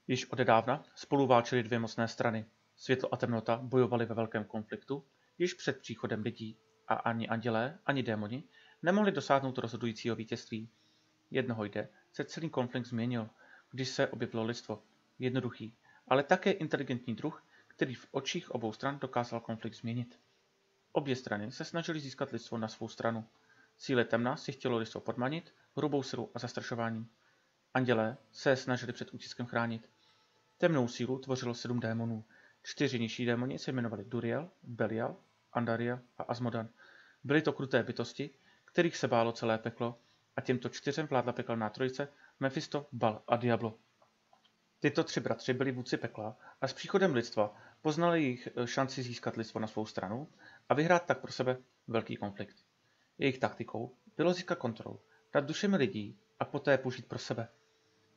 Již odedávna spolu válčily dvě mocné strany. Světlo a temnota bojovaly ve velkém konfliktu, již před příchodem lidí a ani andělé, ani démoni nemohli dosáhnout rozhodujícího vítězství. Jednoho jde se celý konflikt změnil, když se objevilo lidstvo. Jednoduchý, ale také inteligentní druh, který v očích obou stran dokázal konflikt změnit. Obě strany se snažily získat lidstvo na svou stranu. Síle temna si chtělo lidstvo podmanit hrubou silou a zastrašováním. Andělé se snažili před útiskem chránit. Temnou sílu tvořilo 7 démonů. 4 nižší démoni se jmenovali Duriel, Belial, Andariel a Asmodan. Byly to kruté bytosti, kterých se bálo celé peklo, a těmto 4 vládla pekelná trojice Mephisto, Bal a Diablo. Tyto 3 bratři byli vůdci pekla a s příchodem lidstva poznali jejich šanci získat lidstvo na svou stranu a vyhrát tak pro sebe velký konflikt. Jejich taktikou bylo získat kontrolu nad dušemi lidí a poté použít pro sebe.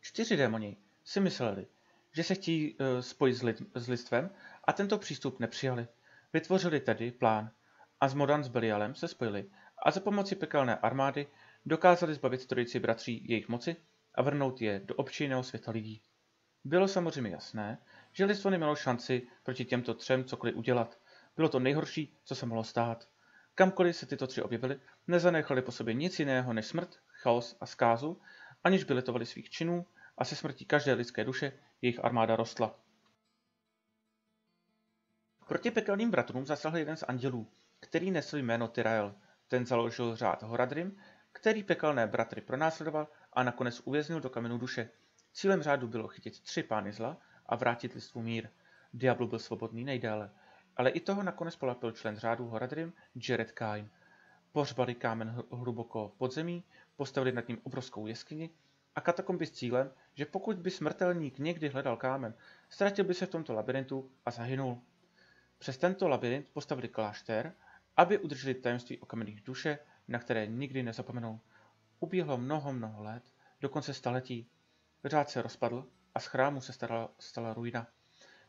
4 démoni si mysleli, že se chtějí spojit s lidstvem a tento přístup nepřijali. Vytvořili tedy plán. Asmodan s Belialem se spojili a za pomoci pekelné armády dokázali zbavit trojici bratří jejich moci a vrhnout je do obyčejného světa lidí. Bylo samozřejmě jasné, že lidstvo nemělo šanci proti těmto 3 cokoliv udělat. Bylo to nejhorší, co se mohlo stát. Kamkoliv se tyto 3 objevili, nezanechali po sobě nic jiného než smrt, chaos a zkázu, aniž by litovali svých činů, a se smrtí každé lidské duše jejich armáda rostla. Proti pekelným bratrům zasahl jeden z andělů, který nesl jméno Tyrael. Ten založil řád Horadrim, který pekelné bratry pronásledoval a nakonec uvěznil do kamenů duše. Cílem řádu bylo chytit 3 pány zla a vrátit lidstvu mír. Diablo byl svobodný nejdéle, ale i toho nakonec polapil člen řádu Horadrim, Jared Kain. Pohřbali kámen hluboko pod zemí, postavili nad ním obrovskou jeskyni a katakomby s cílem, že pokud by smrtelník někdy hledal kámen, ztratil by se v tomto labirintu a zahynul. Přes tento labirint postavili klášter, aby udrželi tajemství o kamenných duše, na které nikdy nezapomenou. Uběhlo mnoho let, dokonce staletí. Řád se rozpadl a z chrámu se stala ruina.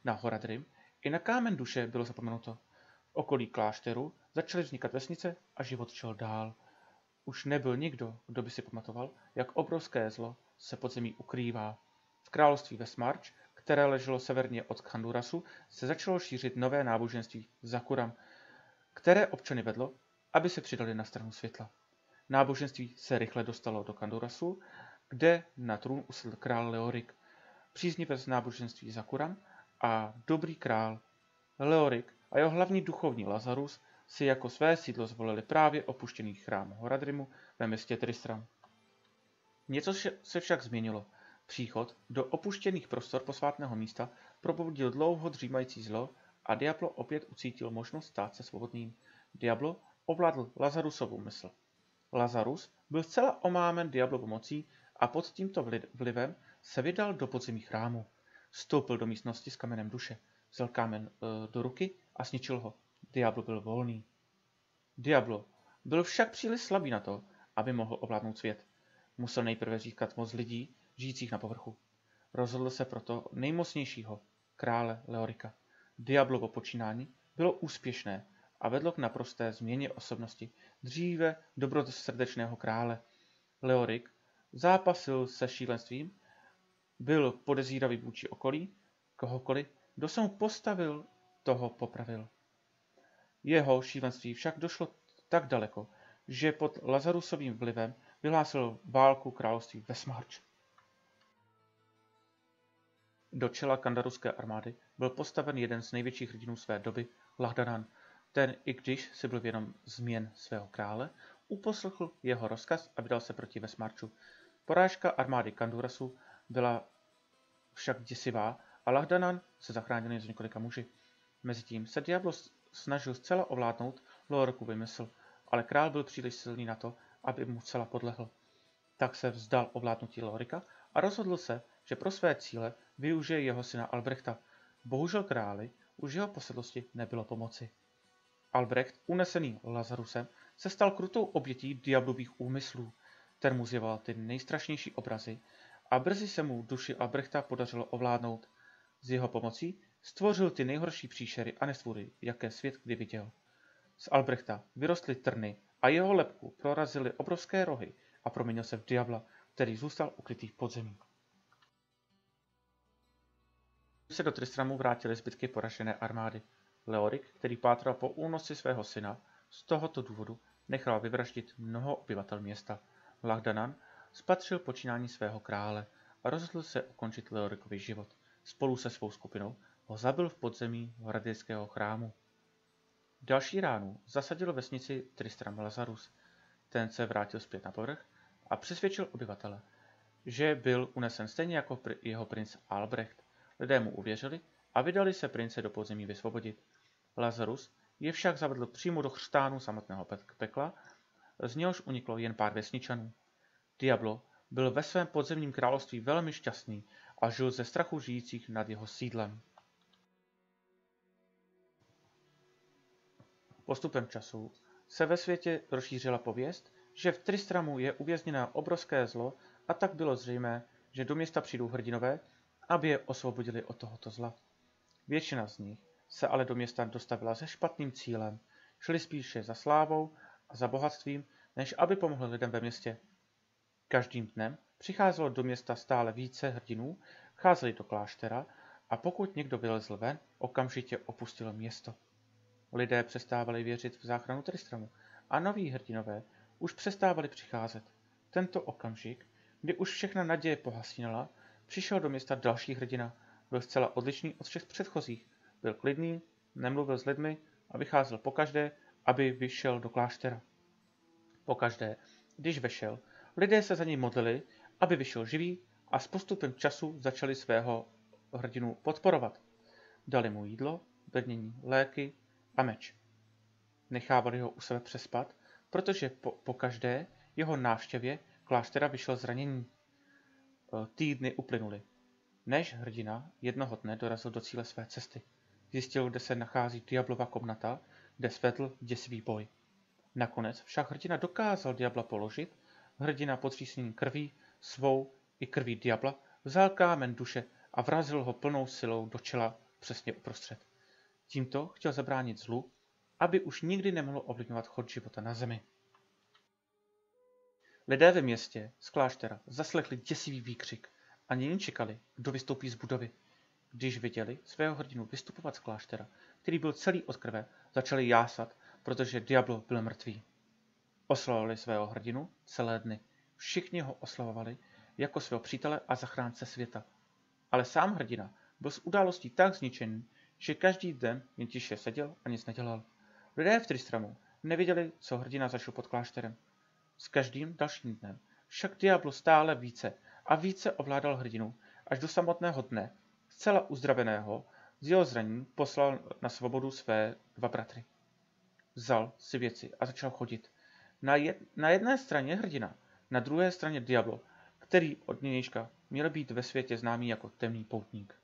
Na Horadrim i na kámen duše bylo zapomenuto. V okolí klášteru začaly vznikat vesnice a život šel dál. Už nebyl nikdo, kdo by si pamatoval, jak obrovské zlo se pod zemí ukrývá. V království Westmarch, které leželo severně od Khandurasu, se začalo šířit nové náboženství Zakuram, které občany vedlo, aby se přidali na stranu světla. Náboženství se rychle dostalo do Khandurasu, kde na trůn usedl král Leorik, příznivec náboženství Zakuram a dobrý král. Leorik a jeho hlavní duchovní Lazarus si jako své sídlo zvolili právě opuštěný chrám Horadrimu ve městě Tristram. Něco se však změnilo. Příchod do opuštěných prostor posvátného místa probudil dlouho dřímající zlo a Diablo opět ucítil možnost stát se svobodným. Diablo ovládl Lazarusovu mysl. Lazarus byl zcela omámen Diablovou mocí a pod tímto vlivem se vydal do podzemí chrámu. Vstoupil do místnosti s kamenem duše, vzal kámen do ruky a zničil ho. Diablo byl volný. Diablo byl však příliš slabý na to, aby mohl ovládnout svět. Musel nejprve získat moc lidí, žijících na povrchu. Rozhodl se proto nejmocnějšího, krále Leorika. Diablovo počínání bylo úspěšné a vedlo k naprosté změně osobnosti dříve dobrosrdečného krále. Leorik zápasil se šílenstvím, byl podezíravý vůči okolí, kohokoliv, kdo se mu postavil, toho popravil. Jeho šílenství však došlo tak daleko, že pod Lazarusovým vlivem vyhlásil válku království Westmarch. Do čela kandaruské armády byl postaven jeden z největších hrdinů své doby, Lahdanan. Ten, i když si byl vědom změn svého krále, uposlechl jeho rozkaz a vydal se proti Westmarchu. Porážka armády Kandurasu byla však děsivá a Lahdanan se zachránil jen z několika muži. Mezitím se Diablo snažil zcela ovládnout Leorikovu mysl, ale král byl příliš silný na to, aby mu zcela podlehl. Tak se vzdal ovládnutí Leorika a rozhodl se, že pro své cíle využije jeho syna Albrechta. Bohužel králi už jeho posedlosti nebylo pomoci. Albrecht, unesený Lazarusem, se stal krutou obětí Diablových úmyslů. Ten mu zjeval ty nejstrašnější obrazy a brzy se mu duši Albrechta podařilo ovládnout. S jeho pomocí stvořil ty nejhorší příšery a nestvůry, jaké svět kdy viděl. Z Albrechta vyrostly trny a jeho lebku prorazily obrovské rohy a proměnil se v Diabla, který zůstal ukrytý v podzemí. se do Tristramu vrátily zbytky poražené armády. Leorik, který pátral po únosi svého syna, z tohoto důvodu nechal vyvraždit mnoho obyvatel města. Lachdanan spatřil počínání svého krále a rozhodl se ukončit Leorikovi život. Spolu se svou skupinou ho zabil v podzemí hradejského chrámu. Další ránu zasadil vesnici Tristram Lazarus. Ten se vrátil zpět na povrch a přesvědčil obyvatele, že byl unesen stejně jako jeho princ Albrecht. Lidé mu uvěřili a vydali se prince do podzemí vysvobodit. Lazarus je však zavedl přímo do chřtánu samotného pekla, z něhož uniklo jen pár vesničanů. Diablo byl ve svém podzemním království velmi šťastný a žil ze strachu žijících nad jeho sídlem. Postupem času se ve světě rozšířila pověst, že v Tristramu je uvězněné obrovské zlo, a tak bylo zřejmé, že do města přijdou hrdinové, aby je osvobodili od tohoto zla. Většina z nich se ale do města dostavila se špatným cílem, šli spíše za slávou a za bohatstvím, než aby pomohli lidem ve městě. Každým dnem přicházelo do města stále více hrdinů, cházeli do kláštera a pokud někdo vylezl ven, okamžitě opustil město. Lidé přestávali věřit v záchranu Tristramu a noví hrdinové už přestávali přicházet. Tento okamžik, kdy už všechna naděje pohasínala, přišel do města další hrdina. Byl zcela odlišný od všech předchozích. Byl klidný, nemluvil s lidmi a vycházel pokaždé, aby vyšel do kláštera. Pokaždé, když vešel, lidé se za něj modlili, aby vyšel živý a s postupem času začali svého hrdinu podporovat. Dali mu jídlo, brnění, léky a meč. Nechávali ho u sebe přespat, protože po každé jeho návštěvě kláštera vyšel zranění. Týdny uplynuly, než hrdina jednoho dne dorazil do cíle své cesty. Zjistil, kde se nachází Diablova komnata, kde svedl děsivý boj. Nakonec však hrdina dokázal Diabla položit. Hrdina potřísněný krví, svou i krví Diabla, vzal kámen duše a vrazil ho plnou silou do čela přesně uprostřed. Tímto chtěl zabránit zlu, aby už nikdy nemohlo ovlivňovat chod života na zemi. Lidé ve městě z kláštera zaslechli děsivý výkřik a nyní čekali, kdo vystoupí z budovy. Když viděli svého hrdinu vystupovat z kláštera, který byl celý od krve, začali jásat, protože Diablo byl mrtvý. Oslavovali svého hrdinu celé dny. Všichni ho oslavovali jako svého přítele a zachránce světa. Ale sám hrdina byl z událostí tak zničený, že každý den jen tiše seděl a nic nedělal. Lidé v Tristramu nevěděli, co hrdina zašel pod klášterem. S každým dalším dnem však Diablo stále více a více ovládal hrdinu, až do samotného dne, zcela uzdraveného, z jeho zranění poslal na svobodu své dva bratry. Vzal si věci a začal chodit. Na jedné straně hrdina, na druhé straně Diablo, který od nynějška měl být ve světě známý jako temný poutník.